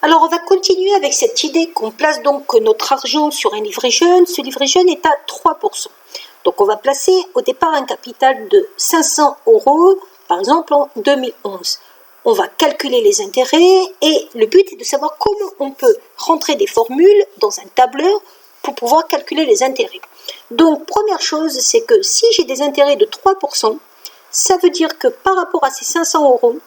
Alors, on va continuer avec cette idée qu'on place donc notre argent sur un livret jeune. Ce livret jeune est à 3%. Donc, on va placer au départ un capital de 500 €, par exemple en 2011. On va calculer les intérêts et le but est de savoir comment on peut rentrer des formules dans un tableur pour pouvoir calculer les intérêts. Donc, première chose, c'est que si j'ai des intérêts de 3%, ça veut dire que par rapport à ces 500 €,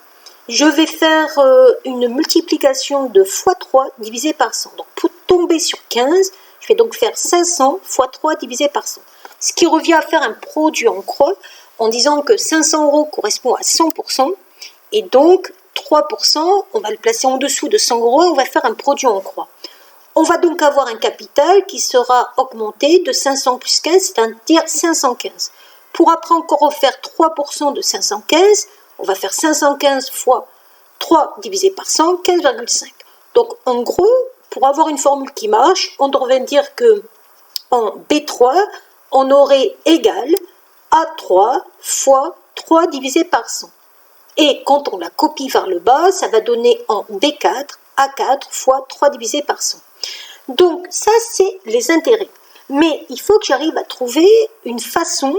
je vais faire une multiplication de x3 divisé par 100. Donc, pour tomber sur 15, je vais donc faire 500 x 3 divisé par 100. Ce qui revient à faire un produit en croix en disant que 500 € correspond à 100%. Et donc, 3%, on va le placer en dessous de 100 € et on va faire un produit en croix. On va donc avoir un capital qui sera augmenté de 500 plus 15, c'est-à-dire 515. Pour après encore refaire 3% de 515, on va faire 515 fois 3 divisé par 100, 15,5. Donc, en gros, pour avoir une formule qui marche, on devrait dire que en B3, on aurait égal A3 fois 3 divisé par 100. Et quand on la copie vers le bas, ça va donner en B4, A4 fois 3 divisé par 100. Donc, ça, c'est les intérêts. Mais il faut que j'arrive à trouver une façon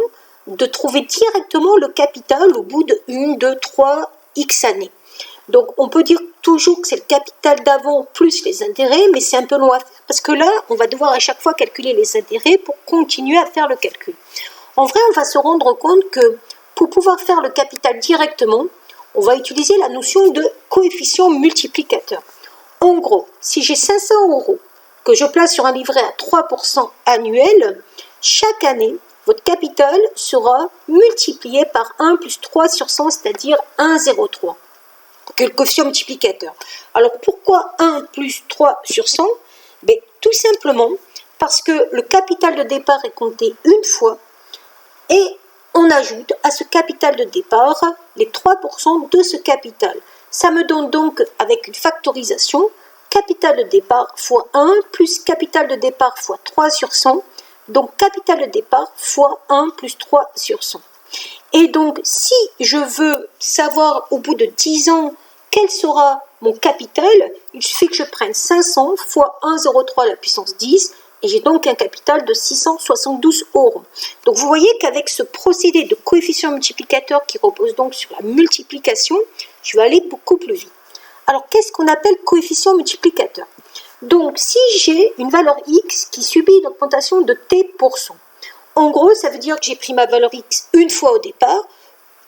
de trouver directement le capital au bout de 1, 2, 3, X années. Donc, on peut dire toujours que c'est le capital d'avant plus les intérêts, mais c'est un peu long à faire. Parce que là, on va devoir à chaque fois calculer les intérêts pour continuer à faire le calcul. En vrai, on va se rendre compte que pour pouvoir faire le capital directement, on va utiliser la notion de coefficient multiplicateur. En gros, si j'ai 500 € que je place sur un livret à 3% annuel, chaque année, votre capital sera multiplié par 1 plus 3 sur 100, c'est-à-dire 1,03, que le coefficient multiplicateur. Alors pourquoi 1 plus 3 sur 100 ? Tout simplement parce que le capital de départ est compté une fois et on ajoute à ce capital de départ les 3% de ce capital. Ça me donne donc, avec une factorisation, capital de départ fois 1 plus capital de départ fois 3 sur 100, donc capital de départ fois 1 plus 3 sur 100. Et donc, si je veux savoir au bout de 10 ans quel sera mon capital, il suffit que je prenne 500 fois 1,03 à la puissance 10, et j'ai donc un capital de 672 €. Donc vous voyez qu'avec ce procédé de coefficient multiplicateur qui repose donc sur la multiplication, je vais aller beaucoup plus vite. Alors qu'est-ce qu'on appelle coefficient multiplicateur ? Donc si j'ai une valeur x qui subit une augmentation de t%, en gros ça veut dire que j'ai pris ma valeur x une fois au départ,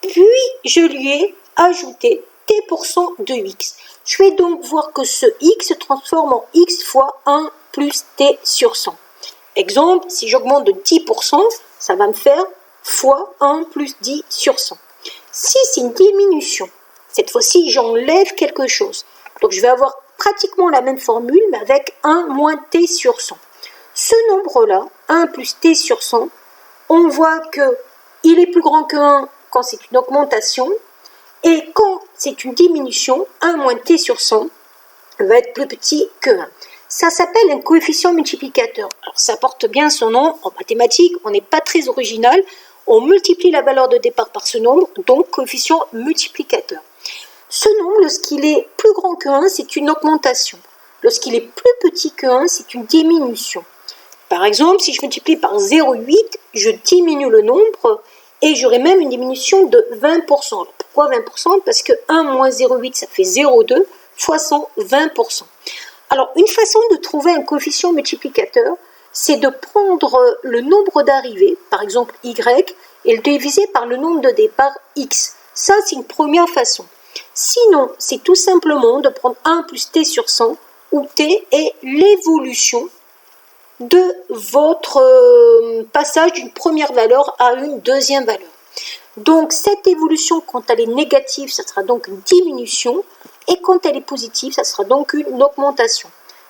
puis je lui ai ajouté t% de x. Je vais donc voir que ce x se transforme en x fois 1 plus t sur 100. Exemple, si j'augmente de 10%, ça va me faire fois 1 plus 10 sur 100. Si c'est une diminution, cette fois-ci j'enlève quelque chose. Donc je vais avoir pratiquement la même formule, mais avec 1 moins t sur 100. Ce nombre-là, 1 plus t sur 100, on voit qu'il est plus grand que 1 quand c'est une augmentation, et quand c'est une diminution, 1 moins t sur 100 va être plus petit que 1. Ça s'appelle un coefficient multiplicateur. Alors ça porte bien son nom. En mathématiques, on n'est pas très original. On multiplie la valeur de départ par ce nombre, donc coefficient multiplicateur. Ce nombre, lorsqu'il est plus grand que 1, c'est une augmentation. Lorsqu'il est plus petit que 1, c'est une diminution. Par exemple, si je multiplie par 0,8, je diminue le nombre et j'aurai même une diminution de 20%. Alors, pourquoi 20% ? Parce que 1 moins 0,8, ça fait 0,2 fois 100, 20%. Alors, une façon de trouver un coefficient multiplicateur, c'est de prendre le nombre d'arrivées, par exemple y, et le diviser par le nombre de départ x. Ça, c'est une première façon. Sinon, c'est tout simplement de prendre 1 plus t sur 100, où t est l'évolution de votre passage d'une première valeur à une deuxième valeur. Donc, cette évolution, quand elle est négative, ça sera donc une diminution, et quand elle est positive, ça sera donc une augmentation.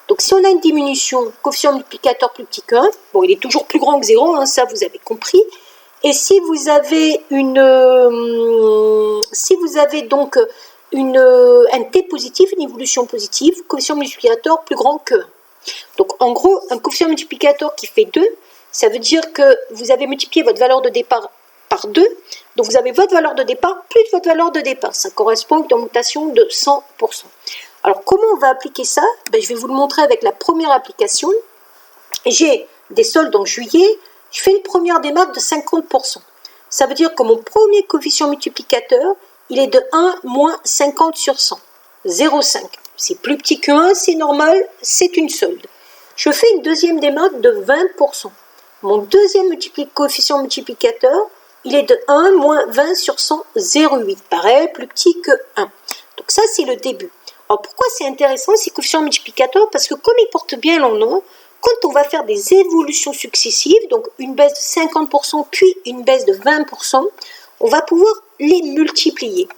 Donc, si on a une diminution, coefficient multiplicateur plus petit que 1, bon, il est toujours plus grand que 0, hein, ça vous avez compris. Et si vous avez donc un t positif, une évolution positive, coefficient multiplicateur plus grand que 1. Donc, en gros, un coefficient multiplicateur qui fait 2, ça veut dire que vous avez multiplié votre valeur de départ par 2. Donc, vous avez votre valeur de départ plus votre valeur de départ. Ça correspond à une augmentation de 100%. Alors, comment on va appliquer ça? Je vais vous le montrer avec la première application. J'ai des soldes en juillet, je fais une première démarque de 50%. Ça veut dire que mon premier coefficient multiplicateur, il est de 1 moins 50 sur 100, 0,5. C'est plus petit que 1, c'est normal, c'est une solde. Je fais une deuxième démarque de 20%. Mon deuxième coefficient multiplicateur, il est de 1 moins 20 sur 100, 0,8. Pareil, plus petit que 1. Donc ça, c'est le début. Alors pourquoi c'est intéressant ces coefficients multiplicateurs? Parce que comme ils portent bien leur nom, quand on va faire des évolutions successives, donc une baisse de 50% puis une baisse de 20%, on va pouvoir les multiplier.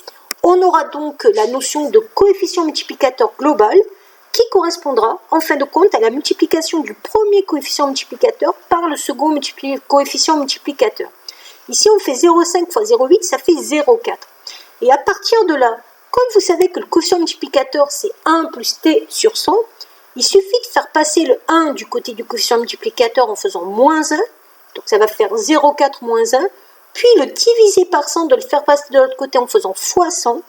On aura donc la notion de coefficient multiplicateur global qui correspondra en fin de compte à la multiplication du premier coefficient multiplicateur par le second coefficient multiplicateur. Ici on fait 0,5 fois 0,8, ça fait 0,4. Et à partir de là, comme vous savez que le coefficient multiplicateur c'est 1 plus t sur 100, il suffit de faire passer le 1 du côté du coefficient multiplicateur en faisant moins 1, donc ça va faire 0,4 moins 1, puis le diviser par 100, de le faire passer de l'autre côté en faisant fois 100,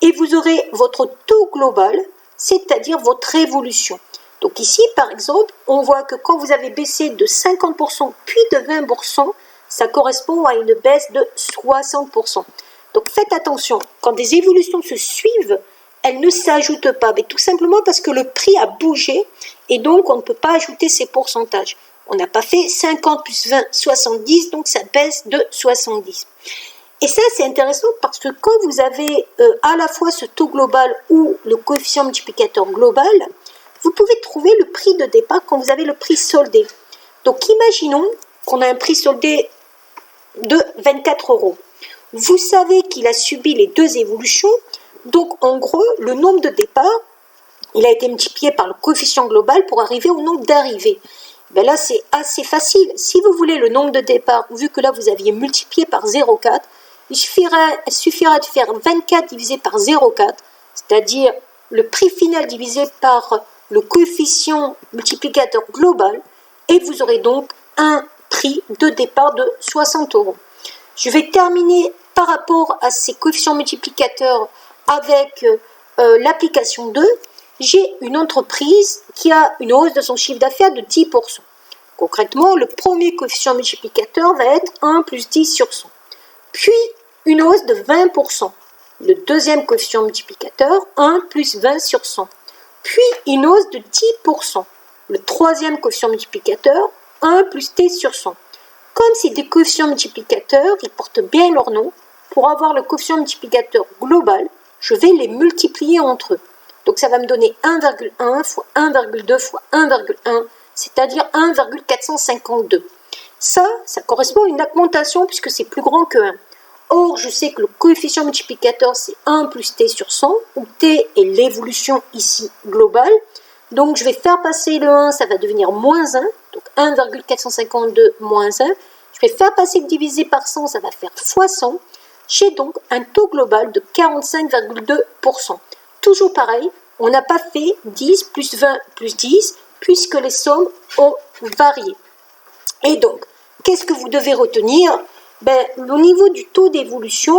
et vous aurez votre taux global, c'est-à-dire votre évolution. Donc ici, par exemple, on voit que quand vous avez baissé de 50% puis de 20%, ça correspond à une baisse de 60%. Donc faites attention, quand des évolutions se suivent, elles ne s'ajoutent pas, mais tout simplement parce que le prix a bougé et donc on ne peut pas ajouter ces pourcentages. On n'a pas fait 50 plus 20, 70, donc ça baisse de 70. Et ça, c'est intéressant parce que quand vous avez à la fois ce taux global ou le coefficient multiplicateur global, vous pouvez trouver le prix de départ quand vous avez le prix soldé. Donc imaginons qu'on a un prix soldé de 24 €. Vous savez qu'il a subi les deux évolutions, donc en gros, le nombre de départ, il a été multiplié par le coefficient global pour arriver au nombre d'arrivées. Là, c'est assez facile. Si vous voulez le nombre de départ, vu que là, vous aviez multiplié par 0,4, il suffira de faire 24 divisé par 0,4, c'est-à-dire le prix final divisé par le coefficient multiplicateur global, et vous aurez donc un prix de départ de 60 €. Je vais terminer par rapport à ces coefficients multiplicateurs avec l'application 2. J'ai une entreprise qui a une hausse de son chiffre d'affaires de 10%. Concrètement, le premier coefficient multiplicateur va être 1 plus 10 sur 100. Puis, une hausse de 20%. Le deuxième coefficient multiplicateur, 1 plus 20 sur 100. Puis, une hausse de 10%. Le troisième coefficient multiplicateur, 1 plus t sur 100. Comme ces des coefficients multiplicateurs, ils portent bien leur nom, pour avoir le coefficient multiplicateur global, je vais les multiplier entre eux. Donc ça va me donner 1,1 fois 1,2 fois 1,1, c'est-à-dire 1,452. Ça correspond à une augmentation puisque c'est plus grand que 1. Or, je sais que le coefficient multiplicateur, c'est 1 plus t sur 100, où t est l'évolution ici globale. Donc je vais faire passer le 1, ça va devenir moins 1, donc 1,452 moins 1. Je vais faire passer le divisé par 100, ça va faire fois 100. J'ai donc un taux global de 45,2%. Toujours pareil, on n'a pas fait 10 plus 20 plus 10, puisque les sommes ont varié. Et donc, qu'est-ce que vous devez retenir? Au niveau du taux d'évolution,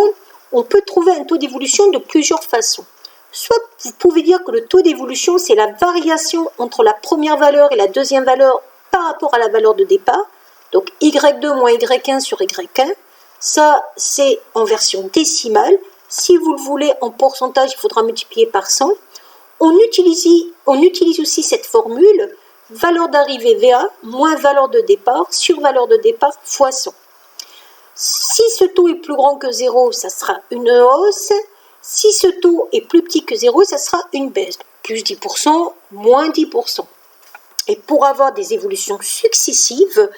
on peut trouver un taux d'évolution de plusieurs façons. Soit vous pouvez dire que le taux d'évolution, c'est la variation entre la première valeur et la deuxième valeur par rapport à la valeur de départ. Donc, y2 moins y1 sur y1. Ça, c'est en version décimale. Si vous le voulez en pourcentage, il faudra multiplier par 100. On utilise aussi cette formule, valeur d'arrivée VA moins valeur de départ sur valeur de départ fois 100. Si ce taux est plus grand que 0, ça sera une hausse. Si ce taux est plus petit que 0, ça sera une baisse. Plus 10%, moins 10%. Et pour avoir des évolutions successives,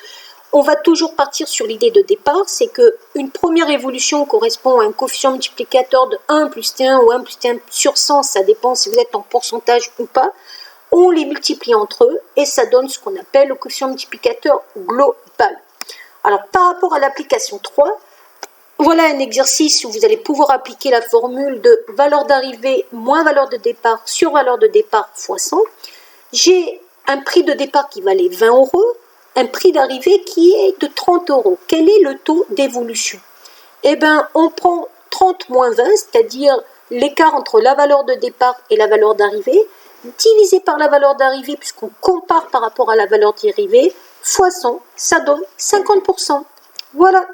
on va toujours partir sur l'idée de départ, c'est qu'une première évolution correspond à un coefficient multiplicateur de 1 plus T1 ou 1 plus T1 sur 100, ça dépend si vous êtes en pourcentage ou pas. On les multiplie entre eux et ça donne ce qu'on appelle le coefficient multiplicateur global. Alors par rapport à l'application 3, voilà un exercice où vous allez pouvoir appliquer la formule de valeur d'arrivée moins valeur de départ sur valeur de départ fois 100. J'ai un prix de départ qui valait 20 €. Un prix d'arrivée qui est de 30 €. Quel est le taux d'évolution? On prend 30 moins 20, c'est-à-dire l'écart entre la valeur de départ et la valeur d'arrivée, divisé par la valeur d'arrivée, puisqu'on compare par rapport à la valeur d'arrivée, fois 100, ça donne 50%. Voilà.